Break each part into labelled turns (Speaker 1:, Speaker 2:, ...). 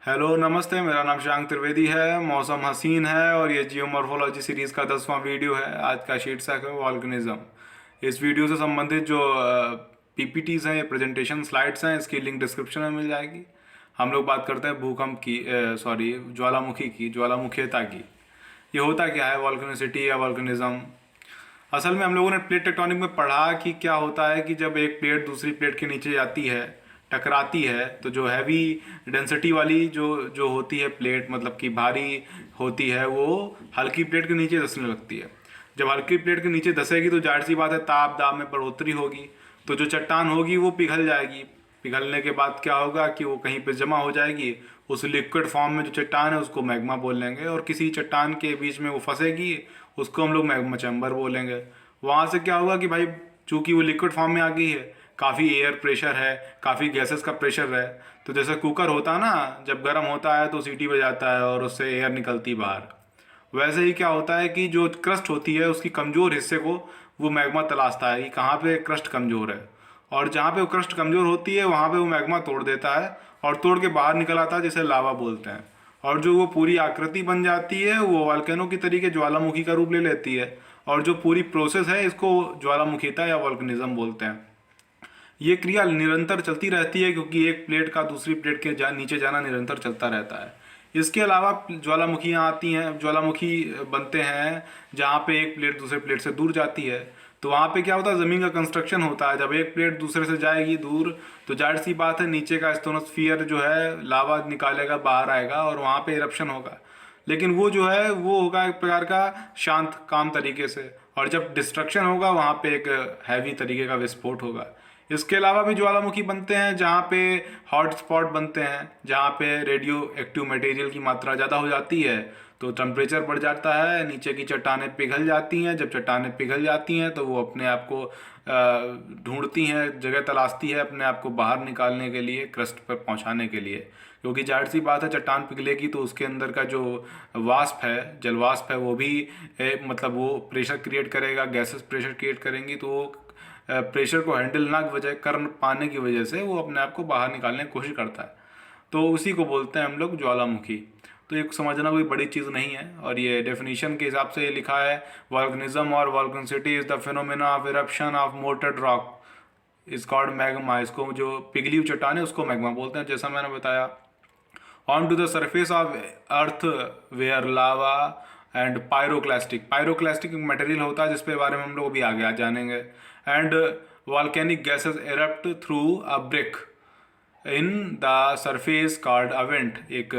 Speaker 1: Hello नमस्ते, मेरा नाम शांक त्रिवेदी है। मौसम हसीन है और ये जियोमॉर्फोलॉजी सीरीज़ का 10वां वीडियो है। आज का शीर्षक है वॉल्केनिज्म। इस वीडियो से संबंधित जो पीपीटीज हैं, ये प्रेजेंटेशन स्लाइड्स हैं, इसकी लिंक डिस्क्रिप्शन में मिल जाएगी। हम लोग बात करते हैं भूकंप की, ज्वालामुखी की, ज्वालामुखीयता की। ये होता क्या है वॉल्केनिसिटी या वॉल्केनिज्म? असल में हम लोगों ने प्लेट टेक्टोनिक में पढ़ा कि क्या होता है कि जब एक प्लेट दूसरी प्लेट के नीचे जाती है, टकराती है, तो जो हैवी डेंसिटी वाली जो जो होती है प्लेट, मतलब कि भारी होती है, वो हल्की प्लेट के नीचे धंसने लगती है। जब हल्की प्लेट के नीचे धंसेगी तो जाहिर सी बात है ताप दाब में बढ़ोतरी होगी, तो जो चट्टान होगी वो पिघल जाएगी। पिघलने के बाद क्या होगा कि वो कहीं पे जमा हो जाएगी। उस लिक्विड फॉर्म में जो चट्टान है उसको मैग्मा बोल लेंगे, और किसी चट्टान के बीच में वो फंसेगी, उसको हम लोग मैग्मा चैम्बर बोलेंगे। वहाँ से क्या होगा कि भाई, चूंकि वो लिक्विड फॉर्म में आ गई है, काफ़ी एयर प्रेशर है, काफ़ी गैसेस का प्रेशर है, तो जैसे कुकर होता है ना, जब गर्म होता है तो सीटी बजाता है और उससे एयर निकलती बाहर। वैसे ही क्या होता है कि जो क्रस्ट होती है उसकी कमज़ोर हिस्से को वो मैग्मा तलाशता है कि कहाँ पे क्रस्ट कमज़ोर है, और जहाँ पे वो क्रस्ट कमज़ोर होती है वहाँ पे वो मैग्मा तोड़ देता है और तोड़ के बाहर निकल आता है, जिसे लावा बोलते हैं। और जो वो पूरी आकृति बन जाती है वो वॉल्केनो की तरीके ज्वालामुखी का रूप ले लेती है, और जो पूरी प्रोसेस है इसको ज्वालामुखीता या वॉल्केनिज्म बोलते हैं। ये क्रिया निरंतर चलती रहती है क्योंकि एक प्लेट का दूसरी प्लेट के नीचे जाना निरंतर चलता रहता है। इसके अलावा ज्वालामुखियाँ आती हैं, ज्वालामुखी बनते हैं जहाँ पे एक प्लेट दूसरे प्लेट से दूर जाती है। तो वहाँ पे क्या होता है, ज़मीन का कंस्ट्रक्शन होता है। जब एक प्लेट दूसरे से जाएगी दूर, तो जाहिर सी बात है नीचे का स्टोनोस्फियर जो है लावा निकालेगा, बाहर आएगा और वहाँ पे इरप्शन होगा। लेकिन वो जो है वो होगा एक प्रकार का शांत काम तरीके से, और जब डिस्ट्रक्शन होगा वहाँ पे एक हैवी तरीके का विस्फोट होगा। इसके अलावा भी ज्वालामुखी बनते हैं जहाँ पे हॉट स्पॉट बनते हैं, जहाँ पे रेडियो एक्टिव मटेरियल की मात्रा ज़्यादा हो जाती है, तो टेम्परेचर बढ़ जाता है, नीचे की चट्टानें पिघल जाती हैं। जब चट्टानें पिघल जाती हैं तो वो अपने आप को ढूंढती हैं, जगह तलाशती है अपने आप को बाहर निकालने के लिए, क्रस्ट पर पहुंचाने के लिए। क्योंकि जाहिर सी बात है चट्टान पिघलेगी तो उसके अंदर का जो वाष्प है, जल वाष्प है, वो भी मतलब वो प्रेशर क्रिएट करेगा, गैसेस प्रेशर क्रिएट करेंगी, तो वो प्रेशर को हैंडल ना वजह कर पाने की वजह से वो अपने आप को बाहर निकालने की कोशिश करता है। तो उसी को बोलते हैं हम लोग ज्वालामुखी। तो ये समझना कोई बड़ी चीज़ नहीं है, और ये डेफिनेशन के हिसाब से ये लिखा है, वॉल्केनिज्म और volcanicity is the phenomena of eruption of molted rock is called magma. इसको जो पिघली हुई चट्टान है उसको मैग्मा बोलते हैं, जैसा मैंने बताया। On to the surface of earth where lava and pyroclastic material होता है, जिसके बारे में हम लोग अभी आगे आ जानेंगे। And volcanic gases erupt through a break in the surface called a vent. एक,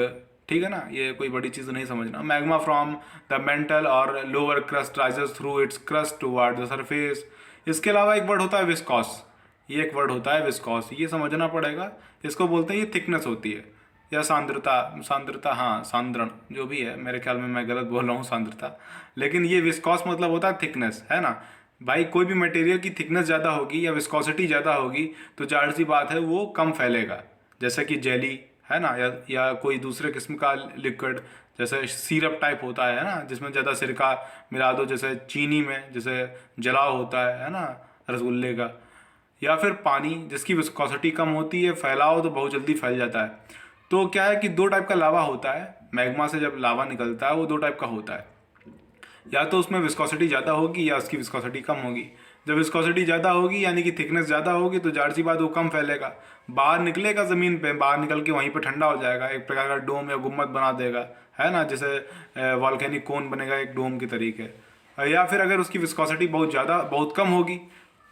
Speaker 1: ठीक है ना, ये कोई बड़ी चीज़ नहीं समझना। मैग्मा फ्रॉम द मेंटल और lower crust rises through it's crust toward the surface. इसके अलावा एक वर्ड होता है विस्कॉस। ये एक वर्ड होता है विस्कॉस, ये समझना पड़ेगा। इसको बोलते हैं, ये थिकनेस होती है या सांद्रता, हाँ सांद्रण, जो भी है, मेरे ख्याल में मैं गलत बोल रहा हूँ सांद्रता, लेकिन ये विस्कॉस मतलब होता है थिकनेस, है ना। भाई कोई भी मटेरियल की थिकनेस ज़्यादा होगी या विस्कोसिटी ज़्यादा होगी तो जाहिर सी बात है वो कम फैलेगा। जैसे कि जेली है ना, या कोई दूसरे किस्म का लिक्विड, जैसे सिरप टाइप होता है ना, जिसमें ज़्यादा सिरका मिला दो, जैसे चीनी में जैसे जलाव होता है ना, रसगुल्ले का। या फिर पानी जिसकी विस्कोसिटी कम होती है, फैलाओ तो बहुत जल्दी फैल जाता है। तो क्या है कि दो टाइप का लावा होता है, मैग्मा से जब लावा निकलता है वो दो टाइप का होता है। या तो उसमें विस्कोसिटी ज़्यादा होगी या उसकी विस्कोसिटी कम होगी। जब विस्कोसिटी ज़्यादा होगी यानी कि थिकनेस ज़्यादा होगी तो जाहिर सी बात वो कम फैलेगा, बाहर निकलेगा ज़मीन पे, बाहर निकल के वहीं पे ठंडा हो जाएगा, एक प्रकार का डोम या गुम्बद बना देगा, है ना, जैसे वॉल्केनिक कोन बनेगा एक डोम के तरीके। या फिर अगर उसकी विस्कोसिटी बहुत कम होगी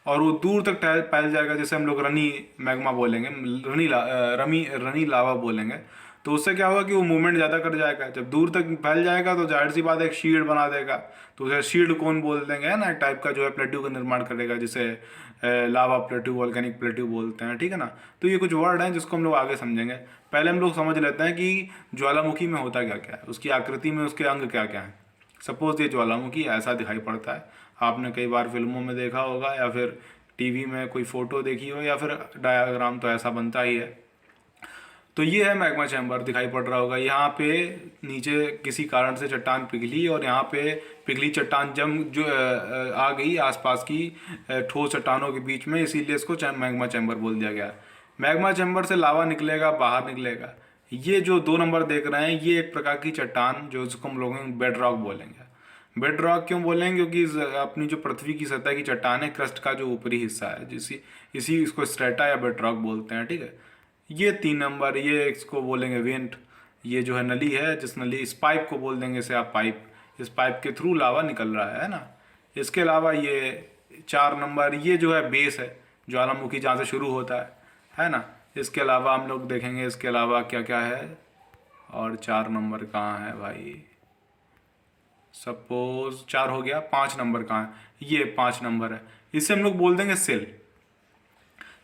Speaker 1: और वो दूर तक फैल जाएगा, जैसे हम लोग रनी मैग्मा बोलेंगे, रनी लावा बोलेंगे, तो उससे क्या होगा कि वो मूवमेंट ज़्यादा कर जाएगा। जब दूर तक फैल जाएगा तो जाहिर सी बात है एक शील्ड बना देगा, तो उसे शील्ड कोन बोल देंगे, है ना, एक टाइप का जो है प्लेट्यू का निर्माण करेगा, जिसे लावा प्लेट्यू, वॉल्केनिक प्लेट्यू बोलते हैं, ठीक है ना। तो ये कुछ वर्ड हैं जिसको हम लोग आगे समझेंगे। पहले हम लोग समझ लेते हैं कि ज्वालामुखी में होता क्या क्या है, उसकी आकृति में उसके अंग क्या क्या हैं। सपोज ये ज्वालामुखी ऐसा दिखाई पड़ता है, आपने कई बार फिल्मों में देखा होगा या फिर टीवी में कोई फोटो देखी हो या फिर डायग्राम, तो ऐसा बनता ही है। तो ये है मैग्मा चैम्बर, दिखाई पड़ रहा होगा। यहाँ पे नीचे किसी कारण से चट्टान पिघली और यहाँ पे पिघली चट्टान जम जो आ गई आसपास की ठोस चट्टानों के बीच में, इसीलिए इसको मैग्मा चैम्बर बोल दिया गया। मैग्मा चैम्बर से लावा निकलेगा, बाहर निकलेगा। ये जो 2 नंबर देख रहे हैं ये एक प्रकार की चट्टान जो इसको हम लोग बेड रॉक बोलेंगे। बेड रॉक क्यों बोलेंगे? क्योंकि अपनी जो पृथ्वी की सतह की चट्टान है, क्रस्ट का जो ऊपरी हिस्सा है, इसी इसको स्ट्रेटा या बेड रॉक बोलते हैं। ठीक है, ये 3 नंबर, ये इसको बोलेंगे वेंट। ये जो है नली है, जिस नली, इस पाइप को बोल देंगे इसे आप पाइप, इस पाइप के थ्रू लावा निकल रहा है ना। इसके अलावा ये 4 नंबर, ये जो है बेस है, ज्वालामुखी जहाँ से शुरू होता है ना। इसके अलावा हम लोग देखेंगे इसके अलावा क्या क्या है। और 4 नंबर कहाँ है भाई? सपोज 4 हो गया, 5 नंबर कहाँ है? ये 5 नंबर है, इसे हम लोग बोल देंगे सिल।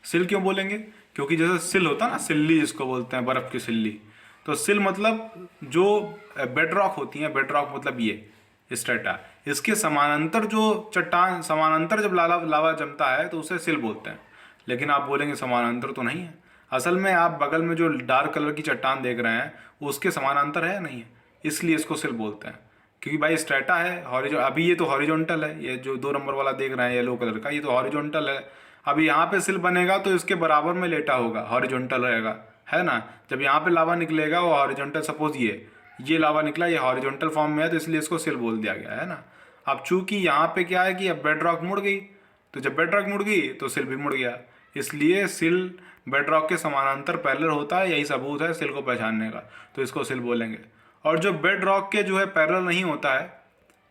Speaker 1: सिल क्यों बोलेंगे? क्योंकि जैसे सिल होता है ना, सिल्ली जिसको बोलते हैं, बर्फ की सिल्ली, तो सिल मतलब जो बेड रॉक होती है, बेड रॉक मतलब ये स्ट्रेटा, इसके समानांतर जो चट्टान, समानांतर जब लावा लावा जमता है तो उसे सिल बोलते हैं। लेकिन आप बोलेंगे समानांतर तो नहीं है, असल में आप बगल में जो डार्क कलर की चट्टान देख रहे हैं उसके समानांतर है नहीं है, इसलिए इसको सिल बोलते हैं। क्योंकि भाई स्ट्रेटा है हॉरिजो, अभी ये तो हॉरिजॉन्टल है, ये जो 2 नंबर वाला देख रहे हैं येलो कलर का, ये तो हॉरिजॉन्टल है। अभी यहाँ पे सिल बनेगा तो इसके बराबर में लेटा होगा, हॉरिजॉन्टल रहेगा, है ना। जब यहाँ पे लावा निकलेगा वो हॉरिजॉन्टल, सपोज ये लावा निकला, ये हॉरिजॉन्टल फॉर्म में है तो इसलिए इसको सिल बोल दिया गया है ना। अब चूंकि यहाँ पे क्या है कि अब बेड रॉक मुड़ गई, तो जब बेड रॉक मुड़ गई तो सिल भी मुड़ गया, इसलिए सिल बेड रॉक के समानांतर पैरेलल होता है, यही सबूत है सिल को पहचानने का, तो इसको सिल बोलेंगे। और जो बेड रॉक के जो है पैरेलल नहीं होता है,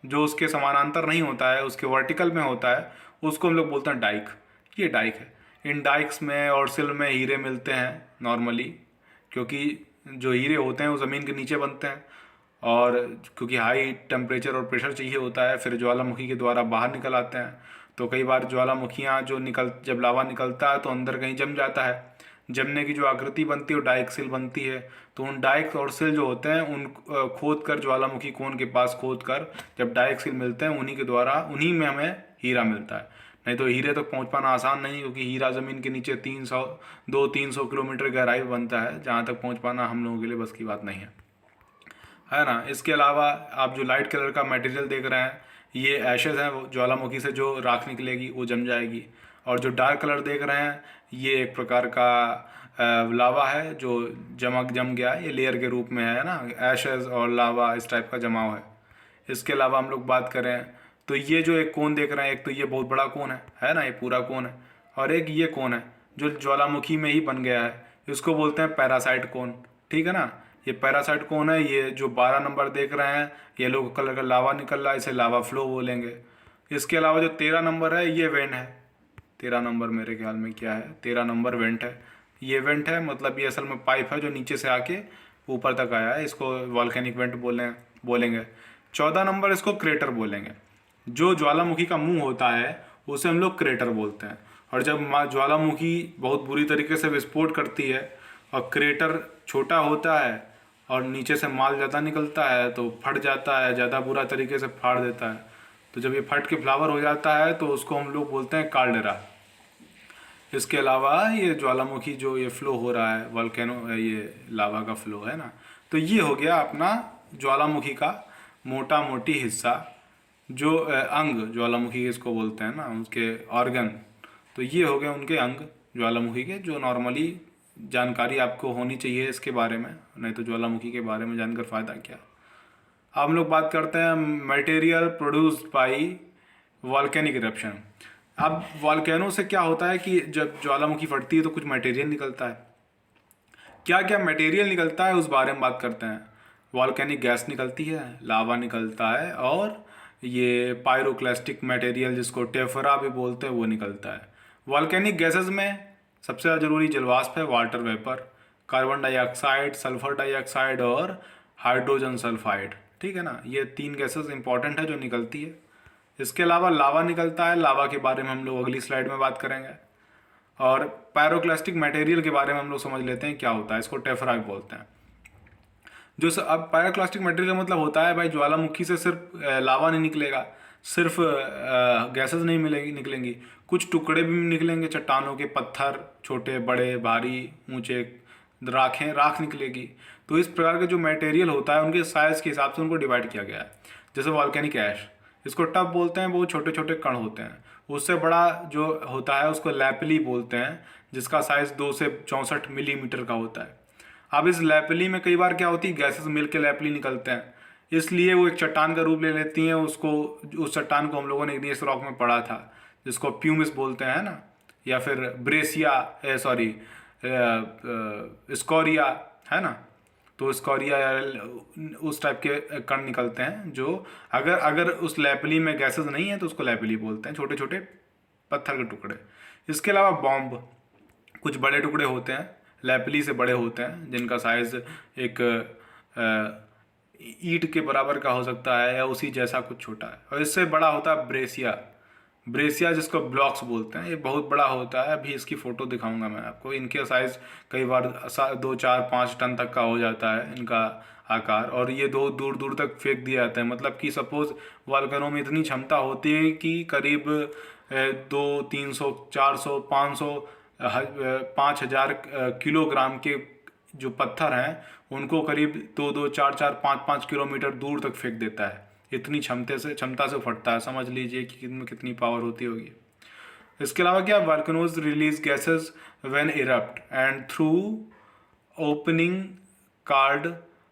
Speaker 1: जो उसके समानांतर नहीं होता है, उसके वर्टिकल में होता है, उसको हम लोग बोलते हैं डाइक। ये डाइक है। इन डाइक्स में और सिल में हीरे मिलते हैं नॉर्मली, क्योंकि जो हीरे होते हैं वो ज़मीन के नीचे बनते हैं, और क्योंकि हाई टेम्परेचर और प्रेशर चाहिए होता है, फिर ज्वालामुखी के द्वारा बाहर निकल आते हैं। तो कई बार ज्वालामुखियाँ जो जब लावा निकलता है तो अंदर कहीं जम जाता है, जमने की जो आकृति बनती है वो डाइक सिल बनती है। तो उन डाइक और सिल जो होते हैं उन खोद कर, ज्वालामुखी कोन के पास खोद कर जब डाइक सिल मिलते हैं, उन्हीं के द्वारा, उन्हीं में हमें हीरा मिलता है। नहीं तो हीरे तक पहुंच पाना आसान नहीं, क्योंकि हीरा ज़मीन के नीचे 300 किलोमीटर गहराई में बनता है, जहाँ तक पहुंच पाना हम लोगों के लिए बस की बात नहीं है ना। इसके अलावा आप जो लाइट कलर का मटेरियल देख रहे हैं, ये एशेज हैं, वो ज्वालामुखी से जो राख निकलेगी वो जम जाएगी। और जो डार्क कलर देख रहे हैं ये एक प्रकार का लावा है जो जम गया, ये लेयर के रूप में है ना, एशेज और लावा इस टाइप का जमाव है। इसके अलावा हम लोग बात करें तो ये जो एक कोन देख रहे हैं, एक तो ये बहुत बड़ा कोन है ना, ये पूरा कोन है, और एक ये कोन है जो ज्वालामुखी में ही बन गया है, इसको बोलते हैं पैरासाइट कोन। ठीक है ना, ये पैरासाइट कोन है। ये जो 12 नंबर देख रहे हैं, येलो कलर का लावा निकल रहा है, इसे लावा फ्लो बोलेंगे। इसके अलावा जो 13 नंबर है ये वेंट है। 13 नंबर मेरे ख्याल में क्या है, 13 नंबर वेंट है। ये वेंट है मतलब ये असल में पाइप है जो नीचे से आके ऊपर तक आया है, इसको वॉल्केनिक वेंट बोलेंगे। 14 नंबर इसको क्रेटर बोलेंगे। जो ज्वालामुखी का मुंह होता है उसे हम लोग क्रेटर बोलते हैं। और जब ज्वालामुखी बहुत बुरी तरीके से विस्फोट करती है और क्रेटर छोटा होता है और नीचे से माल ज़्यादा निकलता है तो फट जाता है, ज़्यादा बुरा तरीके से फाड़ देता है। तो जब ये फट के फ्लावर हो जाता है तो उसको हम लोग बोलते हैं काल्डेरा। इसके अलावा ये ज्वालामुखी जो ये फ्लो हो रहा है, वॉल्केनो, ये लावा का फ्लो है ना, तो ये हो गया अपना ज्वालामुखी का मोटा मोटी हिस्सा, जो अंग ज्वालामुखी इसको बोलते हैं ना, उसके ऑर्गन। तो ये हो गए उनके अंग ज्वालामुखी के, जो नॉर्मली जानकारी आपको होनी चाहिए इसके बारे में, नहीं तो ज्वालामुखी के बारे में जानकर फ़ायदा क्या। अब हम लोग बात करते हैं material produced by volcanic eruption. अब वॉल्केनो से क्या होता है कि जब ज्वालामुखी फटती है तो कुछ मटेरियल निकलता है। क्या क्या मटेरियल निकलता है उस बारे में बात करते हैं। वॉल्केनिक गैस निकलती है, लावा निकलता है, और ये पायरोक्लास्टिक मटेरियल जिसको टेफरा भी बोलते हैं वो निकलता है। वॉल्केनिक गैसेस में सबसे ज़्यादा जरूरी जलवाष्प है, water vapour, carbon dioxide, sulphur dioxide और हाइड्रोजन सल्फाइड। ठीक है ना, ये 3 गैसेस इंपॉर्टेंट है जो निकलती है। इसके अलावा लावा निकलता है, लावा के बारे में हम लोग अगली स्लाइड में बात करेंगे। और पायरोक्लास्टिक मटेरियल के बारे में हम लोग समझ लेते हैं क्या होता है, इसको टेफरा भी बोलते हैं। अब पायरोक्लास्टिक मटेरियल मतलब होता है भाई, ज्वालामुखी से सिर्फ लावा नहीं निकलेगा, सिर्फ गैसेस नहीं निकलेंगी, कुछ टुकड़े भी निकलेंगे चट्टानों के, पत्थर छोटे बड़े भारी ऊंचे, राख निकलेगी। तो इस प्रकार के जो मटेरियल होता है उनके साइज के हिसाब से उनको डिवाइड किया गया है। जैसे वॉल्केनिक ऐश, इसको टब बोलते हैं, वो छोटे छोटे कण होते हैं। उससे बड़ा जो होता है उसको लैपली बोलते हैं, जिसका साइज 2 से 64 मिलीमीटर का होता है। अब इस लैपली में कई बार क्या होती है, गैसेस मिल के लैपली निकलते हैं, इसलिए वो एक चट्टान का रूप ले लेती हैं। उसको, उस चट्टान को हम लोगों ने इग्नियस रॉक में पढ़ा था, जिसको प्यूमिस बोलते हैं ना, या फिर ब्रेसिया, सॉरी स्कोरिया, है ना। तो स्कोरिया या उस टाइप के कण निकलते हैं, जो अगर अगर उस लैपली में गैसेस नहीं है तो उसको लैपली बोलते हैं, छोटे छोटे पत्थर के टुकड़े। इसके अलावा बॉम्ब, कुछ बड़े टुकड़े होते हैं, लैपली से बड़े होते हैं, जिनका साइज एक ईंट के बराबर का हो सकता है या उसी जैसा कुछ छोटा है। और इससे बड़ा होता है ब्रेसिया। ब्रेसिया जिसको ब्लॉक्स बोलते हैं, ये बहुत बड़ा होता है। अभी इसकी फ़ोटो दिखाऊंगा मैं आपको। इनके साइज़ कई बार 2, 4, 5 टन तक का हो जाता है इनका आकार, और ये दो दूर दूर तक फेंक दिया जाता है। मतलब कि सपोज़ वॉल्केनो में इतनी क्षमता होती है कि करीब 2, 300, 400, 500, 5,000 किलोग्राम के जो पत्थर हैं उनको करीब 2, 2, 4, 4, 5, 5 किलोमीटर दूर तक फेंक देता है। इतनी क्षमता से फटता है, समझ लीजिए कि कितनी पावर होती होगी। इसके अलावा क्या, volcanoes release gases when erupt and through opening card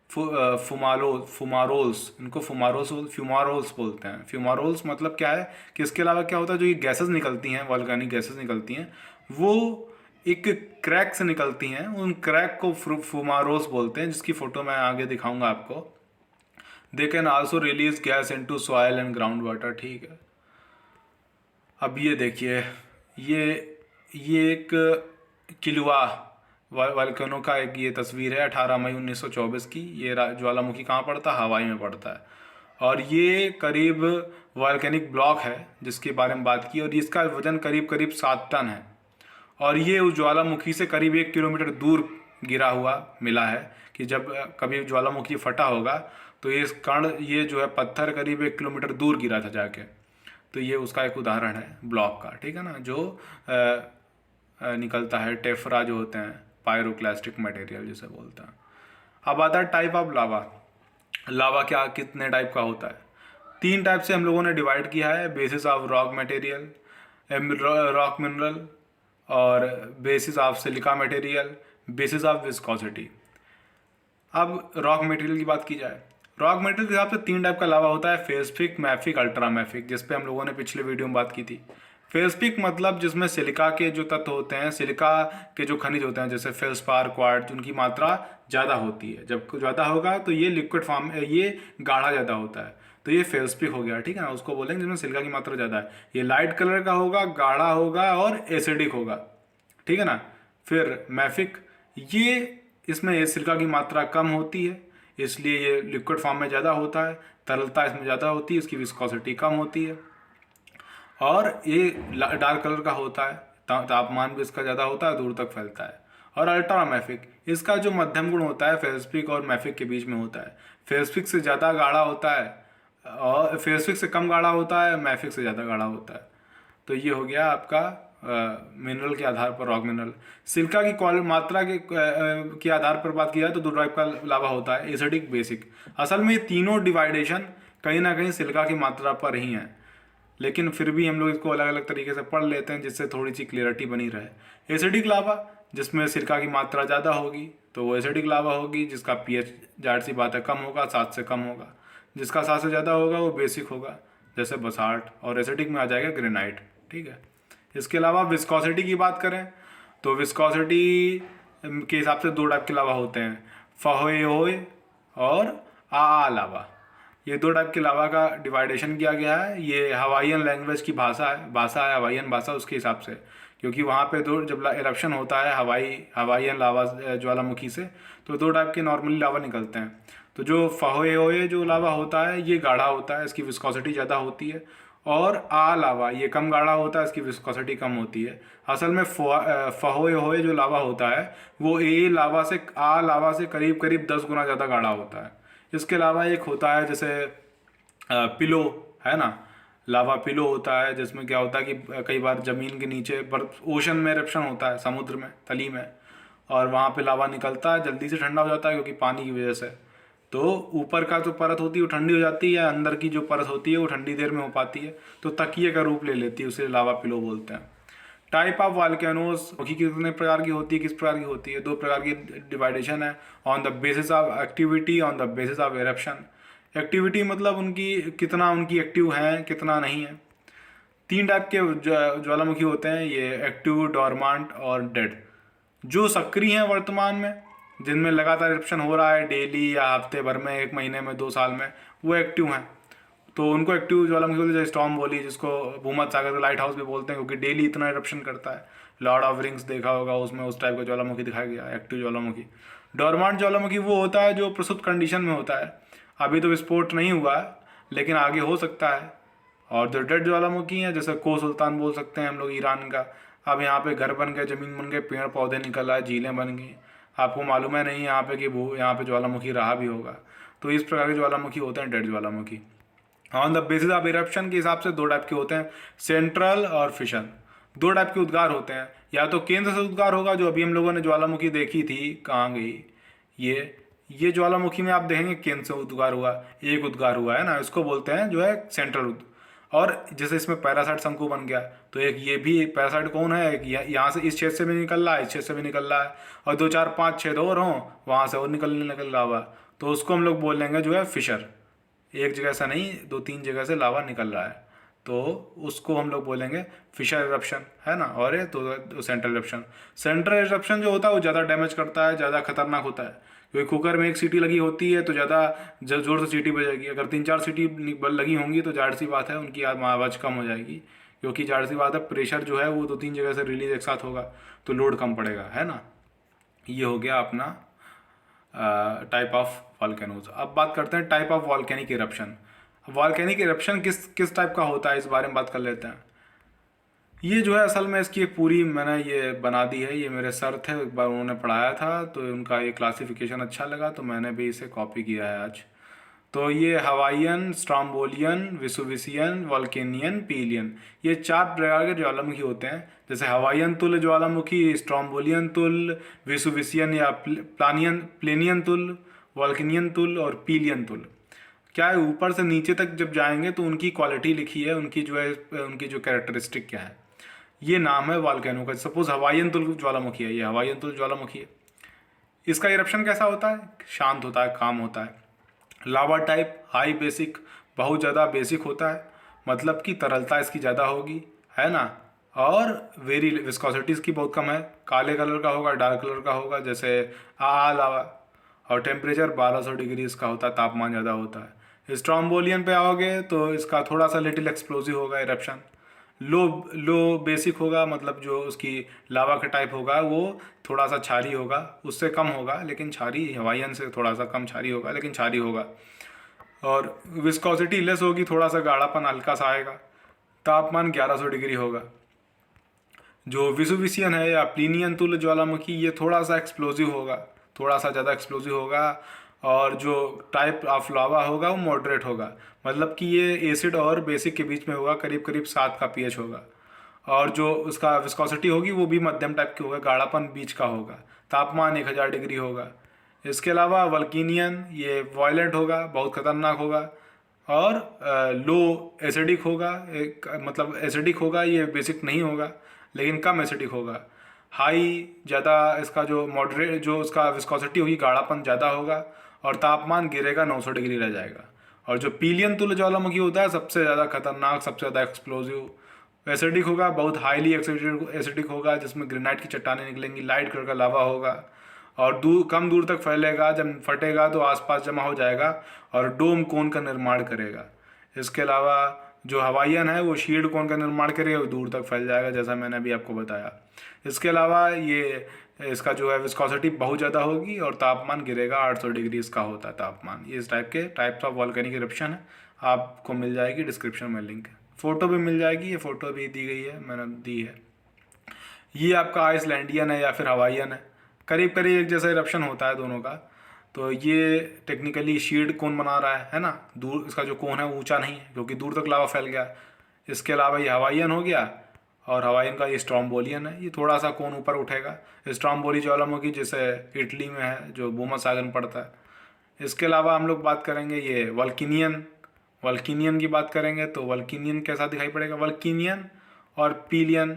Speaker 1: fumaroles, इनको फ्यूमारोल्स बोलते हैं। फ्यूमारोल्स मतलब क्या है कि इसके अलावा क्या होता है, जो ये गैसेस निकलती हैं, वॉल्केनिक गैसेस निकलती हैं, वो एक क्रैक से निकलती हैं। उन क्रैक को फुमारोल्स बोलते हैं, जिसकी फ़ोटो मैं आगे दिखाऊंगा आपको। They can also release gas into soil and ground water, ठीक है। अब ये देखिए, ये एक किलुआ वॉल्केनो का एक ये तस्वीर है 18 मई 1924 की। ये ज्वालामुखी कहाँ पड़ता है, हवाई में पड़ता है। और ये करीब वॉल्केनिक ब्लॉक है जिसके बारे में बात की, और इसका वजन करीब करीब 7 टन है। और ये उस ज्वालामुखी से करीब 1 किलोमीटर दूर गिरा हुआ मिला है, कि जब कभी ज्वालामुखी फटा होगा तो ये कण, ये जो है पत्थर करीब 1 किलोमीटर दूर गिरा था जाके। तो ये उसका एक उदाहरण है ब्लॉक का, ठीक है ना, जो निकलता है। टेफ्रा जो होते हैं, पायरोक्लास्टिक मटेरियल जिसे बोलते हैं। अब आता है टाइप ऑफ लावा। लावा क्या, कितने टाइप का होता है? 3 टाइप से हम लोगों ने डिवाइड किया है, basis of rock material, rock mineral, और basis of silica material, basis of viscosity. अब रॉक मटेरियल की बात की जाए, रॉक मटेरियल के हिसाब से 3 टाइप का लावा होता है, फेस्पिक, मैफिक, अल्ट्रामैफिक, जिस पे हम लोगों ने पिछले वीडियो में बात की थी। फेस्पिक मतलब जिसमें सिलिका के जो तत्व होते हैं, सिलिका के जो खनिज होते हैं, जैसे फेल्सपार, क्वार्ट्ज, उनकी मात्रा ज़्यादा होती है। जब ज़्यादा होगा तो ये लिक्विड फॉर्म, ये गाढ़ा ज़्यादा होता है, तो ये फेल्सपिक हो गया, ठीक है ना। उसको बोलेंगे जिसमें सिलिका की मात्रा ज़्यादा है। ये लाइट कलर का होगा, गाढ़ा होगा और एसिडिक होगा, ठीक है ना। फिर मैफिक, ये इसमें सिलिका की मात्रा कम होती है, इसलिए ये लिक्विड फॉर्म में ज़्यादा होता है, तरलता इसमें ज़्यादा होती है, इसकी विस्कोसिटी कम होती है। और ये डार्क कलर का होता है, तापमान भी इसका ज़्यादा होता है, दूर तक फैलता है। और अल्ट्रामैफिक, इसका जो मध्यम गुण होता है फेस्पिक और मैफिक के बीच में होता है। फेस्पिक से ज़्यादा गाढ़ा होता है और फेस्पिक से कम गाढ़ा होता है, मैफिक से ज़्यादा गाढ़ा होता है। तो ये हो गया आपका मिनरल के आधार पर रॉक मिनरल। सिलिका की मात्रा के आधार पर बात की जाए तो 2 टाइप का लावा होता है, एसिडिक, बेसिक। असल में ये तीनों डिवाइडेशन कहीं ना कहीं सिलिका की मात्रा पर ही हैं, लेकिन फिर भी हम लोग इसको अलग अलग तरीके से पढ़ लेते हैं जिससे थोड़ी सी क्लियरिटी बनी रहे। एसिडिक लावा, जिसमें सिलिका की मात्रा ज़्यादा होगी तो वो एसिडिक लावा होगी, जिसका पीएच जाहिर सी बात है कम होगा, 7 से कम होगा। जिसका 7 से ज़्यादा होगा वो बेसिक होगा, जैसे बसाल्ट। और एसिडिक में आ जाएगा ग्रेनाइट, ठीक है। इसके अलावा विस्कोसिटी की बात करें तो विस्कोसिटी के हिसाब से 2 टाइप के लावा होते हैं, फहोए और आ लावा। ये 2 टाइप के लावा का डिवाइडेशन किया गया है। ये हवाईयन लैंग्वेज की भाषा है हवाईयन भाषा, उसके हिसाब से, क्योंकि वहाँ पे जब इरप्शन होता है हवाईयन लावा ज्वालामुखी से, तो 2 टाइप के नॉर्मली लावा निकलते हैं। तो जो फहोए जो लावा होता है ये गाढ़ा होता है, इसकी विस्कोसिटी ज़्यादा होती है। और आ लावा ये कम गाढ़ा होता है, इसकी विस्कोसिटी कम होती है। असल में फहोए जो लावा होता है वो आ लावा से करीब करीब 10 गुना ज़्यादा गाढ़ा होता है। इसके अलावा एक होता है जैसे पिलो, है ना, लावा पिलो होता है, जिसमें क्या होता है कि कई बार ज़मीन के नीचे ओशन में इरप्शन होता है, समुद्र में, तली में, और वहाँ पे लावा निकलता है, जल्दी से ठंडा हो जाता है क्योंकि पानी की वजह से। तो ऊपर का जो परत होती है वो ठंडी हो जाती है, अंदर की जो परत होती है वो ठंडी देर में हो पाती है, तो तकिए का रूप ले लेती है, उसे लावा पिलो बोलते हैं। टाइप ऑफ वॉल्केनोज की कितने प्रकार की होती है, किस प्रकार की होती है? 2 प्रकार की डिवाइडेशन है, on the basis of activity, on the basis of eruption. Activity मतलब उनकी कितना उनकी एक्टिव है, कितना नहीं है। 3 टाइप के ज्वालामुखी होते हैं ये, एक्टिव, डॉर्मांट और डेड। जो सक्रिय हैं वर्तमान में, जिनमें लगातार इरप्शन हो रहा है डेली या हफ्ते भर में, 1 महीने में, 2 साल में, वो एक्टिव हैं, तो उनको एक्टिव ज्वालामुखी बोलते हैं। जैसे स्टॉर्मबोली, जिसको भूमध्य सागर का लाइट हाउस भी बोलते हैं, क्योंकि डेली इतना इरप्शन करता है। लॉर्ड ऑफ रिंग्स देखा होगा, उसमें उस टाइप का ज्वालामुखी दिखाया गया, एक्टिव ज्वालामुखी। डॉर्मांट ज्वालामुखी वो होता है जो प्रसुप्त कंडीशन में होता है, अभी तो विस्फोट नहीं हुआ है लेकिन आगे हो सकता है। और जो डेड ज्वालामुखी हैं, जैसे को सुल्तान बोल सकते हैं हम लोग ईरान का, अब यहाँ पे घर बन गए, ज़मीन बन गए, पेड़ पौधे निकल आए, झीलें बन गई, आपको मालूम है नहीं यहाँ पे कि वो यहाँ पे ज्वालामुखी रहा भी होगा। तो इस प्रकार के ज्वालामुखी होते हैं dead Jwalamukhi. On the basis of eruption के हिसाब से 2 टाइप के होते हैं, सेंट्रल और फिशन। 2 टाइप के उद्गार होते हैं, या तो केंद्र से उद्गार होगा, जो अभी हम लोगों ने ज्वालामुखी देखी थी, कहाँ गई ये ज्वालामुखी में आप देखेंगे केंद्र से उद्गार हुआ, एक उद्गार हुआ है ना, इसको बोलते हैं जो है सेंट्रल। और जैसे इसमें पैरासाइट शंकु बन गया, तो एक ये भी पैरासाइट कौन है, एक यहाँ से इस क्षेत्र से भी निकल रहा है, इस क्षेत्र से भी निकल रहा है, और 2 4 5 छेद और हों, वहाँ से और निकल रहा हुआ, तो उसको हम लोग बोल लेंगे जो है फिशर। एक जगह से नहीं, 2 3 जगह से लावा निकल रहा है, तो उसको हम लोग बोलेंगे फिशर इरप्शन, है ना। और ये तो सेंट्रल इरप्शन। सेंट्रल इरप्शन जो होता है वो ज़्यादा डैमेज करता है, ज़्यादा खतरनाक होता है, क्योंकि कुकर में 1 सीटी लगी होती है तो ज़्यादा ज़ोर से सीटी बजेगी। अगर 3 4 सीटी लगी होंगी तो जाहिर सी बात है उनकी आवाज़ कम हो जाएगी, क्योंकि जाहिर सी बात है प्रेशर जो है वो 2 3 जगह से रिलीज एक साथ होगा, तो लोड कम पड़ेगा, है ना। ये हो गया अपना टाइप ऑफ वॉल्केनोज। अब बात करते हैं type of volcanic eruption. Volcanic eruption किस टाइप का होता है, इस बारे में बात कर लेते हैं। ये जो है असल में इसकी एक पूरी मैंने ये बना दी है, ये मेरे सर थे, एक बार उन्होंने पढ़ाया था, तो उनका ये क्लासिफिकेशन अच्छा लगा, तो मैंने भी इसे कॉपी किया है आज। तो ये हवाइयन, स्ट्रॉम्बोलियन, विसुविसियन, वॉल्केनियन, पीलियन, ये 4 प्रकार के ज्वालामुखी होते हैं। जैसे हवाइयन तुल्य ज्वालामुखी, स्ट्रॉम्बोलियन तुल्य, विसुविसियन या प्लेनियन तुल्य, वॉल्केनियन तुल्य और पीलियन तुल्य। क्या है, ऊपर से नीचे तक जब जाएंगे तो उनकी क्वालिटी लिखी है, उनकी जो है उनकी जो कैरेक्टरिस्टिक क्या है, ये नाम है वॉल्केनो का। सपोज हवाइयन तुल्य ज्वालामुखी है, ये हवाइयन तुल्य ज्वालामुखी है। इसका इरप्शन कैसा होता है, शांत होता है, काम होता है। लावा टाइप, हाई बेसिक, बहुत ज़्यादा बेसिक होता है, मतलब कि तरलता इसकी ज़्यादा होगी, है ना। और वेरी विस्कोसिटी इसकी बहुत कम है, काले कलर का होगा, डार्क कलर का होगा, जैसे लावा। और टेम्परेचर 1200 डिग्री इसका होता है, तापमान ज़्यादा होता है। स्ट्रॉम्बोलियन पे आओगे तो इसका थोड़ा सा लिटिल एक्सप्लोसिव होगा इरप्शन। लो बेसिक होगा, मतलब जो उसकी लावा का टाइप होगा वो थोड़ा सा क्षारी होगा, उससे कम होगा, लेकिन क्षारी, हवाइयन से थोड़ा सा कम क्षारी होगा, लेकिन क्षारी होगा। और विस्कोसिटी लेस होगी, थोड़ा सा गाढ़ापन हल्का सा आएगा। तापमान 1100 डिग्री होगा। जो विसुविसियन है या प्लीनियन तुल्य ज्वालामुखी, ये थोड़ा सा एक्सप्लोजिव होगा, थोड़ा सा ज़्यादा एक्सप्लोजिव होगा। और जो टाइप ऑफ लावा होगा वो मॉडरेट होगा, मतलब कि ये एसिड और बेसिक के बीच में होगा, करीब करीब 7 का पीएच होगा। और जो उसका विस्कोसिटी होगी वो भी मध्यम टाइप की होगा, गाढ़ापन बीच का होगा। तापमान 1000 डिग्री होगा। इसके अलावा वल्कीनियन, ये वायलेंट होगा, बहुत खतरनाक होगा। और लो एसिडिक होगा, एक मतलब एसिडिक होगा, ये बेसिक नहीं होगा लेकिन कम एसिडिक होगा। हाई, ज़्यादा इसका जो मॉडरेट जो उसका विस्कोसिटी होगी, गाढ़ापन ज़्यादा होगा। और तापमान गिरेगा, 900 डिग्री रह जाएगा। और जो पीलियन तुल्य ज्वालामुखी होता है सबसे ज़्यादा खतरनाक, सबसे ज़्यादा एक्सप्लोजिव, एसिडिक होगा, बहुत हाईली एसिडिक होगा, जिसमें ग्रेनाइट की चट्टानें निकलेंगी, लाइट कलर का लावा होगा। और कम दूर तक फैलेगा, जब फटेगा तो आसपास जमा हो जाएगा और डोम कोन का निर्माण करेगा। इसके अलावा जो हवाइयन है वो शील्ड कोन का निर्माण करेगा, वो दूर तक फैल जाएगा, जैसा मैंने अभी आपको बताया। इसके अलावा ये इसका जो है विस्कोसिटी बहुत ज़्यादा होगी और तापमान गिरेगा, 800 डिग्री इसका होता है तापमान। ये इस टाइप के टाइप्स ऑफ वॉल्केनिक इरप्शन है, आपको मिल जाएगी डिस्क्रिप्शन में लिंक, फ़ोटो भी मिल जाएगी, ये फ़ोटो भी दी गई है, मैंने दी है। ये आपका आइसलैंडियन है या फिर हवाइयन है, करीब करीब एक जैसा इरप्शन होता है दोनों का। तो ये टेक्निकली शील्ड कोन बना रहा है ना, दूर इसका जो कोन है ऊंचा नहीं है क्योंकि दूर तक लावा फैल गया। इसके अलावा ये हवाइयन हो गया, और हवाइयन का ये स्ट्रॉम्बोलियन है, ये थोड़ा सा कोन ऊपर उठेगा। स्ट्रॉम्बोली ज्वालामुखी जैसे इटली में है, जो भूमध्य सागर में पड़ता है। इसके अलावा हम लोग बात करेंगे ये वल्कीनियन की बात करेंगे, तो वल्कीनियन कैसा दिखाई पड़ेगा, वल्कीनियन और पीलियन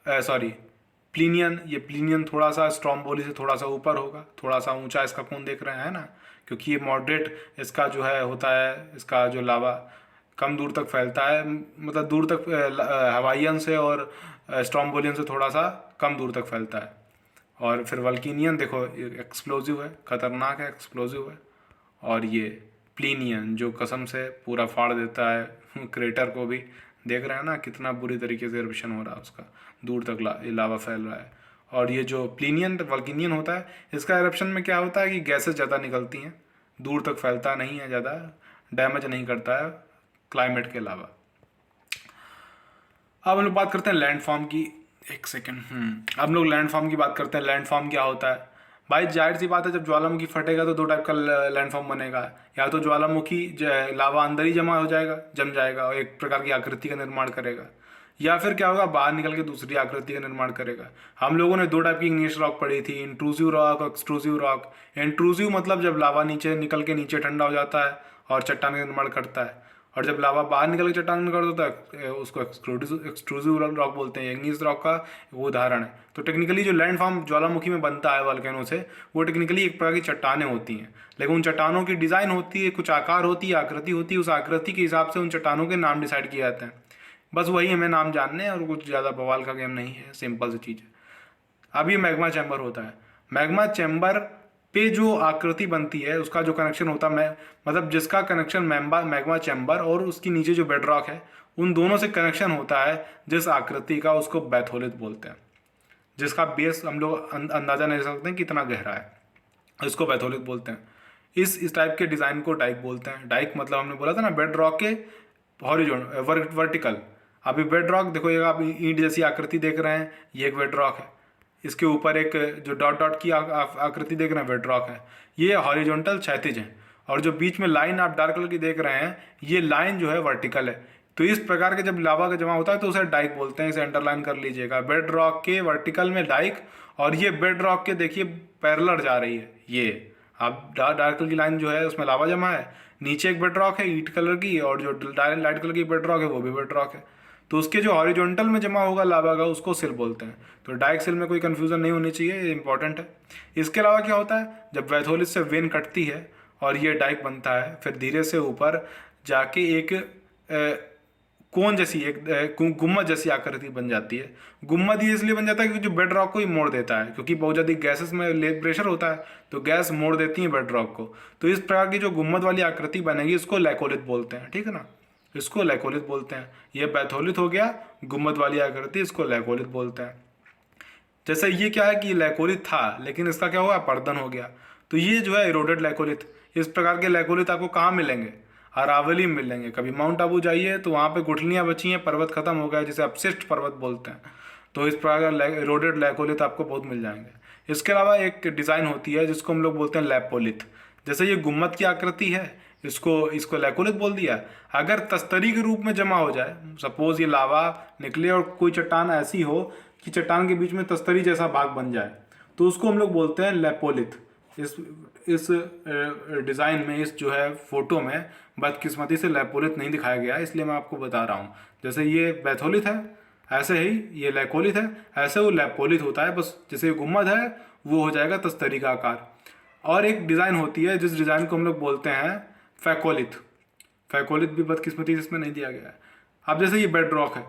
Speaker 1: सॉरी प्लीनियन, ये प्लीनियन थोड़ा सा स्ट्रोम्बोली से थोड़ा सा ऊपर होगा, थोड़ा सा ऊंचा इसका कोन देख रहे हैं ना, क्योंकि ये मॉडरेट इसका जो है होता है, इसका जो लावा कम दूर तक फैलता है, मतलब दूर तक हवाइयन से और स्ट्रोम्बोलियन से थोड़ा सा कम दूर तक फैलता है। और फिर वल्केनियन देखो एक्सप्लोजिव है, खतरनाक है, एक्सप्लोजिव है। और ये प्लीनियन जो कसम से पूरा फाड़ देता है क्रेटर को भी, देख रहे हैं ना कितना बुरी तरीके से एरप्शन हो रहा है उसका, दूर तक लावा फैल रहा है। और ये जो प्लीनियन वल्केनियन होता है, इसका एरप्शन में क्या होता है कि गैसेस ज़्यादा निकलती हैं, दूर तक फैलता नहीं है, ज़्यादा डैमेज नहीं करता है क्लाइमेट के अलावा। अब हम लोग बात करते हैं लैंडफॉर्म की। एक सेकेंड, अब हम लोग लैंडफॉर्म की बात करते हैं। लैंडफॉर्म क्या होता है भाई? जाहिर सी बात है, जब ज्वालामुखी फटेगा तो दो टाइप का लैंडफॉर्म बनेगा। या तो ज्वालामुखी लावा अंदर ही जमा हो जाएगा, जम जाएगा और एक प्रकार की आकृति का निर्माण करेगा, या फिर क्या होगा, बाहर निकल के दूसरी आकृति का निर्माण करेगा। हम लोगों ने दो टाइप की इग्नियस रॉक पढ़ी थी, इंट्रूसिव रॉक और एक्सट्रूसिव रॉक। इंट्रूसिव मतलब जब लावा नीचे निकल के नीचे ठंडा हो जाता है और चट्टान का निर्माण करता है, और जब लावा बाहर निकल के चट्टान कर देता है उसको एक्सट्रूसिव रॉक बोलते हैं। इग्नियस रॉक का वो उदाहरण है। तो टेक्निकली जो लैंडफॉर्म ज्वालामुखी में बनता है वॉल्केनो से, वो टेक्निकली एक प्रकार की चट्टानें होती हैं, लेकिन उन चट्टानों की डिज़ाइन होती है, कुछ आकार होती है, आकृति होती है, उस आकृति के हिसाब से उन चट्टानों के नाम डिसाइड किए जाते हैं। बस वही हमें नाम जानने हैं, और कुछ ज़्यादा बवाल का गेम नहीं है, सिंपल सी चीज़ है। अब ये मैग्मा चैम्बर होता है। मैग्मा चैम्बर पे जो आकृति बनती है, उसका जो कनेक्शन होता है, मतलब जिसका कनेक्शन मैग्मा चैम्बर और उसकी नीचे जो बेड रॉक है, उन दोनों से कनेक्शन होता है, जिस आकृति का, उसको बैथोलिथ बोलते हैं। जिसका बेस हम लोग अंदाजा नहीं कर सकते कितना गहरा है, इसको बैथोलिथ बोलते हैं। इस टाइप के डिज़ाइन को डाइक बोलते हैं। डाइक मतलब हमने बोला था ना, बेड रॉक के हॉरिजॉन्टल वर्टिकल। अभी बेड रॉक देखो, ये आप ईंट जैसी आकृति देख रहे हैं, ये एक बेड रॉक है। इसके ऊपर एक जो डॉट डॉट की आकृति देख रहे हैं, बेड रॉक है। ये हॉरिजॉन्टल क्षैतिज है, और जो बीच में लाइन आप डार्क कलर की देख रहे हैं, ये लाइन जो है वर्टिकल है। तो इस प्रकार के जब लावा का जमा होता है तो उसे डाइक बोलते हैं। इसे अंडरलाइन कर लीजिएगा, बेड रॉक के वर्टिकल में डाइक, और ये बेड रॉक के देखिए पैरेलल जा रही है। ये आप डार्क कलर की लाइन जो है उसमें लावा जमा है, नीचे एक बेड रॉक है ईट कलर की, और जो लाइट कलर की बेड रॉक है वो भी बेड रॉक है। तो उसके जो हॉरिजॉन्टल में जमा होगा लावा का, उसको सिल बोलते हैं। तो डाइक सिल में कोई कन्फ्यूजन नहीं होनी चाहिए, ये इंपॉर्टेंट है। इसके अलावा क्या होता है, जब बैथोलिथ से वेन कटती है और ये डाइक बनता है, फिर धीरे से ऊपर जाके एक कोन जैसी, एक गुम्मद जैसी आकृति बन जाती है। गुम्मद ये इसलिए बन जाता है क्योंकि जो बेड रॉक को ही मोड़ देता है, क्योंकि बहुत ज़्यादा गैसेस में प्रेशर होता है, तो गैस मोड़ देती है बेड रॉक को। तो इस प्रकार की जो गुम्मद वाली आकृति बनेगी, इसको लैकोलिथ बोलते हैं, ठीक है ना, इसको लैकोलिथ बोलते हैं। ये बैथोलिथ हो गया, गुम्मद वाली आकृति, इसको लैकोलिथ बोलते हैं। जैसे ये क्या है कि लैकोलिथ था, लेकिन इसका क्या हुआ, पर्दन हो गया, तो ये जो है इरोडेड लैकोलिथ। इस प्रकार के लैकोलिथ आपको कहाँ मिलेंगे, अरावली में मिलेंगे। कभी माउंट आबू जाइए तो वहाँ पे गुठलियाँ बची हैं, पर्वत खत्म हो गया, जिसे अपशिष्ट पर्वत बोलते हैं। तो इस प्रकार का इरोडेड लैकोलिथ आपको बहुत मिल जाएंगे। इसके अलावा एक डिज़ाइन होती है जिसको हम लोग बोलते हैं लैपोलिथ। जैसे ये गुम्मद की आकृति है, इसको लैकोलिथ बोल दिया। अगर तस्तरी के रूप में जमा हो जाए, सपोज ये लावा निकले और कोई चट्टान ऐसी हो कि चट्टान के बीच में तस्तरी जैसा भाग बन जाए, तो उसको हम लोग बोलते हैं लैपोलिथ। इस डिज़ाइन में, इस जो है फोटो में बदकिस्मती से लैपोलिथ नहीं दिखाया गया है, इसलिए मैं आपको बता रहा हूँ। जैसे ये बैथोलिथ है, ऐसे ही ये लैकोलिथ है, ऐसे वो लैपोलिथ होता है। बस जैसे गुम्मद है, वो हो जाएगा तस्तरी का आकार। और एक डिज़ाइन होती है, जिस डिज़ाइन को हम लोग बोलते हैं फैकोलिथ। फैकोलिथ भी बदकिस्मती इसमें नहीं दिया गया है। अब जैसे ये बेड रॉक है,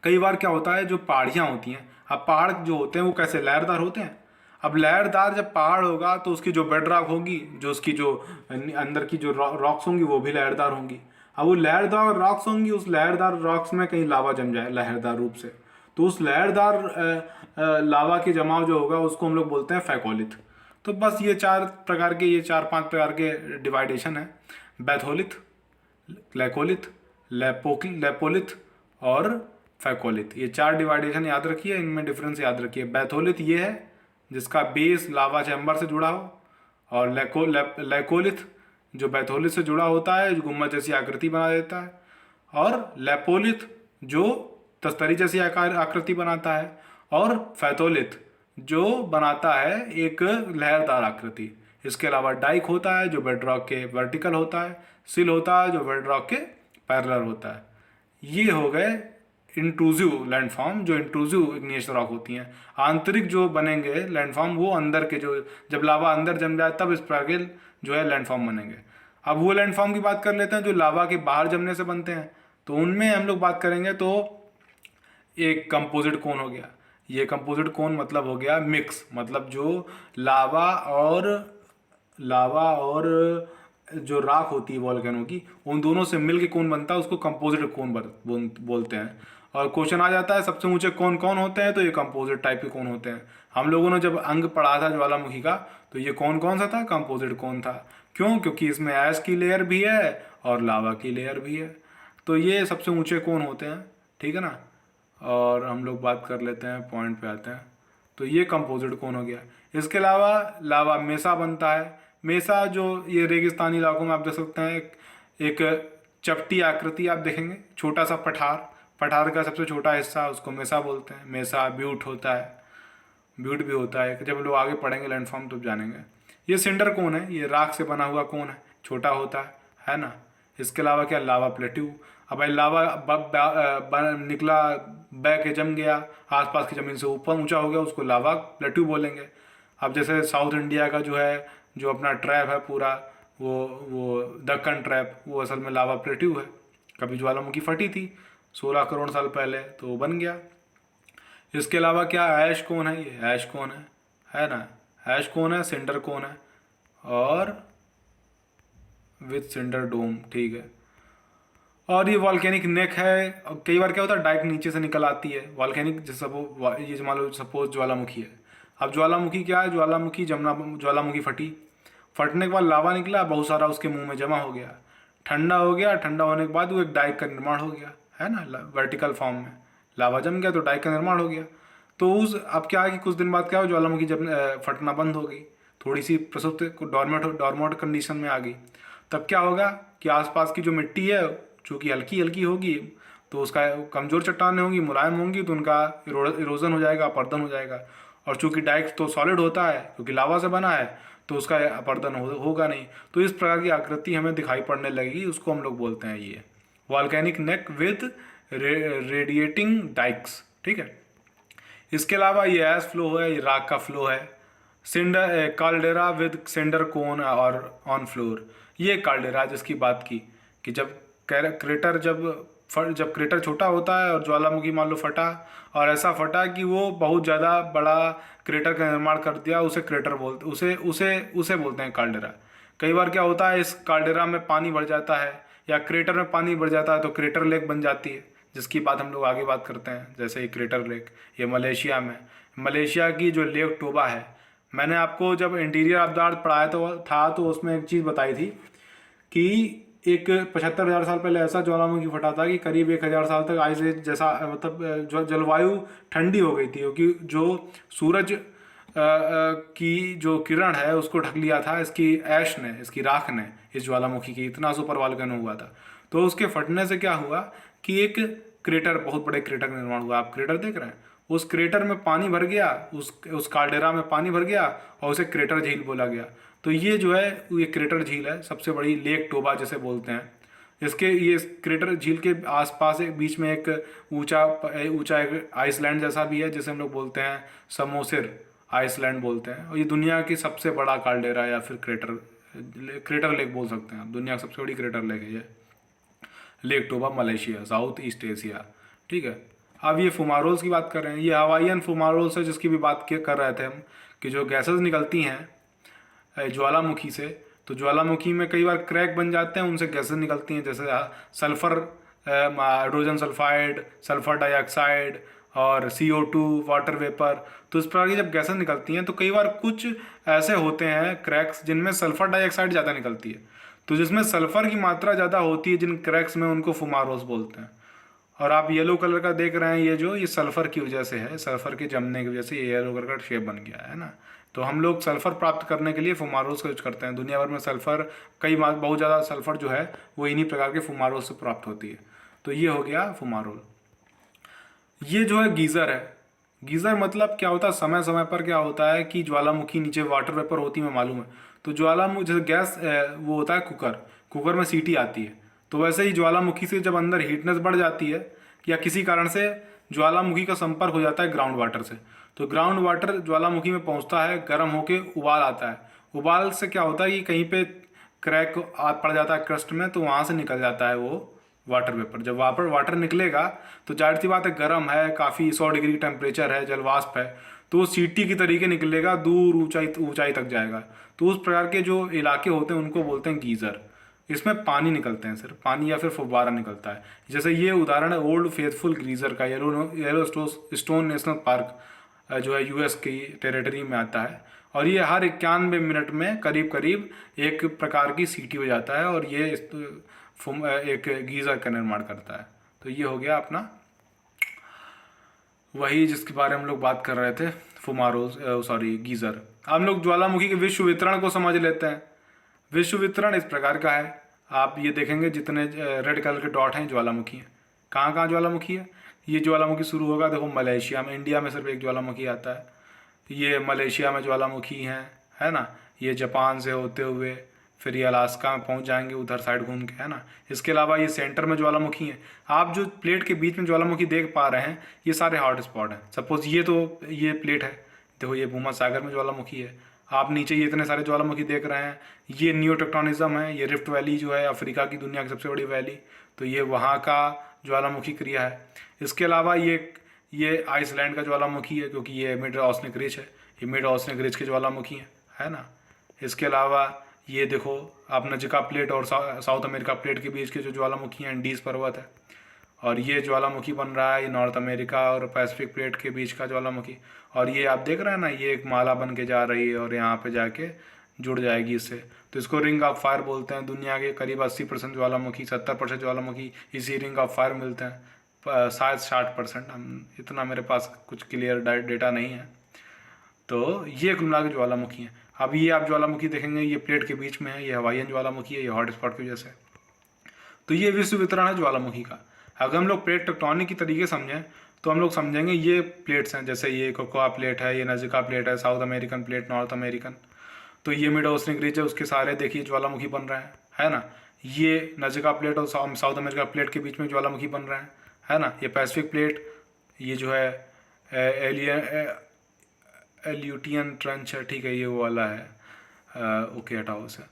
Speaker 1: कई बार क्या होता है, जो पहाड़ियाँ होती हैं, अब पहाड़ जो होते हैं वो कैसे लहरदार होते हैं। अब लहरदार जब पहाड़ होगा तो उसकी जो बेड रॉक होगी, जो उसकी जो अंदर की जो रॉक्स होंगी, वो भी लहरदार होंगी। अब वो लहरदार रॉक्स होंगी, उस लहरदार रॉक्स में कहीं लावा जम जाए लहरदार रूप से, तो उस लहरदार लावा के जमाव जो होगा उसको हम लोग बोलते हैं फैकोलिथ। तो बस ये चार पांच प्रकार के डिवाइडेशन है, बैथोलिथ, लैकोलिथ, लैपोलिथ और फैकोलिथ। ये चार डिवाइडेशन याद रखिए, इनमें डिफरेंस याद रखिए। बैथोलिथ ये है जिसका बेस लावा चैम्बर से जुड़ा हो, और लैकोलिथ जो बैथोलिथ से जुड़ा होता है, जो गुम्मद जैसी आकृति बना देता है, और लैपोलिथ जो तस्तरी जैसी आकृति बनाता है, और फैथोलिथ जो बनाता है एक लहरदार आकृति। इसके अलावा डाइक होता है जो बेड रॉक के वर्टिकल होता है, सिल होता है जो बेड रॉक के पैरेलल होता है। ये हो गए इंट्रूसिव लैंडफॉर्म, जो इंट्रूसिव इग्नियस रॉक होती हैं, आंतरिक जो बनेंगे लैंडफॉर्म वो अंदर के, जो जब लावा अंदर जम जाए तब इस प्रकार के जो है लैंडफॉर्म बनेंगे। अब वो लैंडफॉर्म की बात कर लेते हैं जो लावा के बाहर जमने से बनते हैं, तो उनमें हम लोग बात करेंगे। तो एक कंपोजिट कोन हो गया, ये कंपोजिट कोन मतलब हो गया मिक्स, मतलब जो लावा और जो राख होती है वॉल्केनो की, उन दोनों से मिल के कौन बनता है उसको कंपोजिट कौन बोलते हैं। और क्वेश्चन आ जाता है सबसे ऊंचे कौन कौन होते हैं, तो ये कंपोजिट टाइप के कौन होते हैं। हम लोगों ने जब अंग पढ़ा था ज्वालामुखी का, तो ये कौन सा था, कंपोजिट कौन था। क्यों? क्योंकि इसमें ऐश की लेयर भी है और लावा की लेयर भी है, तो ये सबसे ऊंचे कौन होते हैं, ठीक है ना। और हम लोग बात कर लेते हैं, पॉइंट पे आते हैं। तो ये कंपोजिट कौन हो गया। इसके अलावा लावा मेसा बनता है। मेसा जो ये रेगिस्तानी इलाकों में आप देख सकते हैं, एक चपटी आकृति आप देखेंगे, छोटा सा पठार का सबसे छोटा हिस्सा उसको मेसा बोलते हैं। मेसा ब्यूट होता है, ब्यूट भी होता है, जब लोग आगे पढ़ेंगे लैंडफॉर्म तब जानेंगे। ये सिंडर कौन है, ये राख से बना हुआ कौन है, छोटा होता है ना। इसके अलावा क्या, लावा प्लेट्यू। अब भाई लावा निकला, बह के जम गया, आसपास की ज़मीन से ऊपर ऊंचा हो गया, उसको लावा प्लेट्यू बोलेंगे। अब जैसे साउथ इंडिया का जो है, जो अपना ट्रैप है पूरा, वो दक्कन ट्रैप, वो असल में लावा प्लेट्यू है। कभी ज्वालामुखी फटी थी 16 करोड़ साल पहले, तो वो बन गया। इसके अलावा क्या, ऐश कौन है, ये ऐश कौन है ना। ऐश कौन है, सिंडर कौन है, और विथ सिंडर डोम, ठीक है। और ये वॉल्केनिक नेक है। कई बार क्या होता है, डाइक नीचे से निकल आती है वॉल्केनिक, जैसे ये मान लो सपोज ज्वालामुखी है। अब ज्वालामुखी क्या है, ज्वालामुखी फटने के बाद लावा निकला, बहुत सारा उसके मुंह में जमा हो गया, ठंडा हो गया, ठंडा होने के बाद वो एक डाइक का निर्माण हो गया, है ना, वर्टिकल फॉर्म में लावा जम गया तो डाइक का निर्माण हो गया। तो अब क्या है कि कुछ दिन बाद क्या हो, ज्वालामुखी जब फटना बंद हो गई, थोड़ी सी प्रसुप्त डॉर्मेट कंडीशन में आ गई, तब क्या होगा कि आसपास की जो मिट्टी है चूँकि हल्की हल्की होगी, तो उसका कमज़ोर चट्टानें होंगी, मुलायम होंगी, तो उनका इरोजन हो जाएगा, अपर्दन हो जाएगा। और चूँकि डाइक तो सॉलिड होता है क्योंकि लावा से बना है, तो उसका अपर्दन होगा नहीं। तो इस प्रकार की आकृति हमें दिखाई पड़ने लगेगी, उसको हम लोग बोलते हैं ये volcanic neck with radiating dykes, ठीक है। इसके अलावा ये ऐश फ्लो है, ये राख का फ्लो है। Cinder caldera with cinder cone और ऑन फ्लोर, ये काल्डेरा जिसकी बात की कि जब क्रेटर जब क्रेटर छोटा होता है और ज्वालामुखी मान लो फटा, और ऐसा फटा कि वो बहुत ज़्यादा बड़ा क्रेटर का निर्माण कर दिया, उसे बोलते हैं काल्डेरा। कई बार क्या होता है, इस काल्डेरा में पानी बढ़ जाता है या क्रेटर में पानी बढ़ जाता है, तो क्रेटर लेक बन जाती है, जिसकी बात हम लोग आगे बात करते हैं। जैसे ये क्रेटर लेक, ये मलेशिया की जो लेक टोबा है। मैंने आपको जब इंटीरियर ऑफ द अर्थ पढ़ाया तो उसमें एक चीज़ बताई थी कि एक 75,000 साल पहले ऐसा ज्वालामुखी फटा था कि करीब 1,000 साल तक आइस एज जैसा, मतलब जो जलवायु ठंडी हो गई थी, क्योंकि जो सूरज की जो किरण है उसको ढक लिया था इसकी राख ने, इस ज्वालामुखी की, इतना सुपर वॉल्केनो हुआ था। तो उसके फटने से क्या हुआ कि एक क्रेटर, बहुत बड़े क्रेटर का निर्माण हुआ। आप क्रेटर देख रहे हैं, उस क्रेटर में पानी भर गया, उस काल्डेरा में पानी भर गया और उसे क्रेटर झील बोला गया। तो ये जो है ये क्रेटर झील है, सबसे बड़ी लेक टोबा जिसे बोलते हैं। ये क्रेटर झील के आसपास एक बीच में एक ऊंचा एक आइसलैंड जैसा भी है, जिसे हम लोग बोलते हैं समोसिर आइसलैंड बोलते हैं। और ये दुनिया की सबसे बड़ा काल्डेरा या फिर क्रेटर लेक बोल सकते हैं। दुनिया की सबसे बड़ी क्रेटर लेक है ये lake Toba, Malaysia, south east Asia, ठीक है। अब ये फुमारोल्स की बात कर रहे हैं, ये हवाईयन फुमारोल्स है जिसकी भी बात कर रहे थे हम, कि जो गैसेस निकलती हैं ज्वालामुखी से, तो ज्वालामुखी में कई बार क्रैक बन जाते हैं, उनसे गैसेस निकलती हैं, जैसे sulphur, hydrogen sulphide, sulphur dioxide और CO2, वाटर वेपर। तो इस प्रकार की जब गैसेस निकलती हैं तो कई बार कुछ ऐसे होते हैं क्रैक्स जिनमें सल्फर डाइऑक्साइड ज़्यादा निकलती है। तो जिसमें सल्फर की मात्रा ज़्यादा होती है जिन क्रैक्स में, उनको फुमारोस बोलते हैं। और आप येलो कलर का देख रहे हैं, ये सल्फर की वजह से है, सल्फर के जमने की वजह से ये येलो कलर का शेप बन गया है ना। तो हम लोग सल्फर प्राप्त करने के लिए फुमारोस का यूज करते हैं। दुनिया भर में सल्फर बहुत ज़्यादा सल्फर जो है वो इन्हीं प्रकार के फुमारोस से प्राप्त होती है। तो ये हो गया फुमारोल। ये जो है गीज़र है। गीज़र मतलब क्या होता है, समय समय पर क्या होता है कि ज्वालामुखी नीचे वाटर वेपर होती है, मालूम है। तो ज्वालामुखी जैसे गैस वो होता है कुकर में सीटी आती है, तो वैसे ही ज्वालामुखी से जब अंदर हीटनेस बढ़ जाती है, या किसी कारण से ज्वालामुखी का संपर्क हो जाता है ग्राउंड वाटर से, तो ग्राउंड वाटर ज्वालामुखी में पहुंचता है, गर्म होके उबाल आता है। उबाल से क्या होता है कि कहीं पे क्रैक पड़ जाता है क्रस्ट में, तो वहाँ से निकल जाता है वो वाटर वेपर। जब वाटर निकलेगा तो जाहिर सी बात है, गर्म है, काफ़ी 100 डिग्री टेम्परेचर है, जलवाष्प है, तो वो सीटी की तरीके निकलेगा, दूर ऊंचाई तक जाएगा। तो उस प्रकार के जो इलाके होते हैं उनको बोलते हैं गीज़र। इसमें पानी निकलते हैं, सिर्फ पानी या फिर फुब्बारा निकलता है। जैसे ये उदाहरण है ओल्ड फेथफुल गीज़र का, येलो स्टोन नेशनल पार्क जो है यूएस की टेरिटरी में आता है, और ये हर 91 मिनट में करीब करीब एक प्रकार की सीटी हो जाता है, और ये एक गीज़र का निर्माण करता है। तो ये हो गया अपना वही जिसके बारे में हम लोग बात कर रहे थे, गीज़र। हम लोग ज्वालामुखी के विश्व वितरण को समझ लेते हैं। विश्व वितरण इस प्रकार का है, आप ये देखेंगे जितने रेड कलर के डॉट हैं ज्वालामुखी हैं। कहाँ कहाँ ज्वालामुखी है? ये ज्वालामुखी शुरू होगा देखो मलेशिया में, इंडिया में सिर्फ एक ज्वालामुखी आता है। ये मलेशिया में ज्वालामुखी हैं, है ना। ये जापान से होते हुए फिर ये अलास्का में पहुंच जाएंगे उधर साइड घूम के, है ना। इसके अलावा ये सेंटर में ज्वालामुखी हैं। आप जो प्लेट के बीच में ज्वालामुखी देख पा रहे हैं ये सारे हॉट स्पॉट हैं। सपोज ये प्लेट है, देखो ये भूमध्य सागर में ज्वालामुखी है। आप नीचे ये इतने सारे ज्वालामुखी देख रहे हैं, ये न्यूटेक्टोनिज्म है। ये रिफ्ट वैली जो है अफ्रीका की दुनिया की सबसे बड़ी वैली, तो ये वहाँ का ज्वालामुखी क्रिया है। इसके अलावा ये आइसलैंड का ज्वालामुखी है, क्योंकि ये मिड ओशनिक रिज है, ये मिड ओशनिक रिज के ज्वालामुखी है ना। इसके अलावा ये देखो आप नजका प्लेट और साउथ अमेरिका प्लेट के बीच के जो ज्वालामुखी हैं एंडीज पर्वत है, और ये ज्वालामुखी बन रहा है ये नॉर्थ अमेरिका और पैसिफिक प्लेट के बीच का ज्वालामुखी। और ये आप देख रहे हैं ना, ये एक माला बन के जा रही है और यहाँ पे जाके जुड़ जाएगी इससे, तो इसको रिंग ऑफ फायर बोलते हैं। दुनिया के करीब 80% ज्वालामुखी, 70% ज्वालामुखी इसी रिंग ऑफ फायर मिलते हैं, शायद 60%। हम इतना मेरे पास कुछ क्लियर डेटा नहीं है। तो ये कुल मिला के ज्वालामुखी हैं। अब ये आप ज्वालामुखी देखेंगे ये प्लेट के बीच में है, ये हवाईयन ज्वालामुखी है, ये हॉट स्पॉट की वजह से। तो ये विश्व वितरण है ज्वालामुखी का। अगर हम लोग प्लेट टेक्टोनिक की तरीके समझें तो हम लोग समझेंगे ये प्लेट्स हैं, जैसे ये कोकोआ प्लेट है, ये नजका प्लेट है, south American plate, north American. तो ये मिड ओशनिक रिज है, उसके सारे देखिए ज्वालामुखी बन रहे हैं, है ना। ये नजका प्लेट और साउथ अमेरिका प्लेट के बीच में ज्वालामुखी बन रहे हैं, है ना। ये पैसिफिक प्लेट, ये जो है एल्यूटियन ट्रंच है, ठीक है, ये वो वाला है, ओके हटाओ उसे।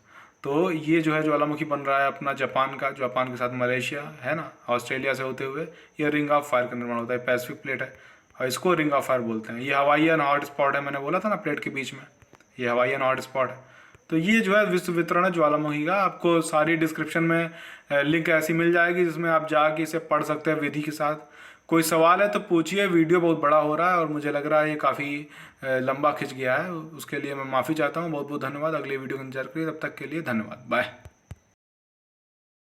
Speaker 1: तो ये जो है ज्वालामुखी बन रहा है अपना जापान के साथ मलेशिया, है ना, ऑस्ट्रेलिया से होते हुए ये रिंग ऑफ फायर का निर्माण होता है। पैसिफिक प्लेट है और इसको रिंग ऑफ फायर बोलते हैं। ये हवाईयन हॉट स्पॉट है, मैंने बोला था ना प्लेट के बीच में, ये हवाईयन हॉट स्पॉट है। तो ये जो है विश्व वितरण है ज्वालामुखी का। आपको सारी डिस्क्रिप्शन में लिंक ऐसी मिल जाएगी जिसमें आप जाके इसे पढ़ सकते हैं विधि के साथ। कोई सवाल है तो पूछिए। वीडियो बहुत बड़ा हो रहा है और मुझे लग रहा है ये काफ़ी लंबा खिंच गया है, उसके लिए मैं माफ़ी चाहता हूँ। बहुत बहुत धन्यवाद। अगले वीडियो का इंतजार करिए, तब तक के लिए धन्यवाद, बाय।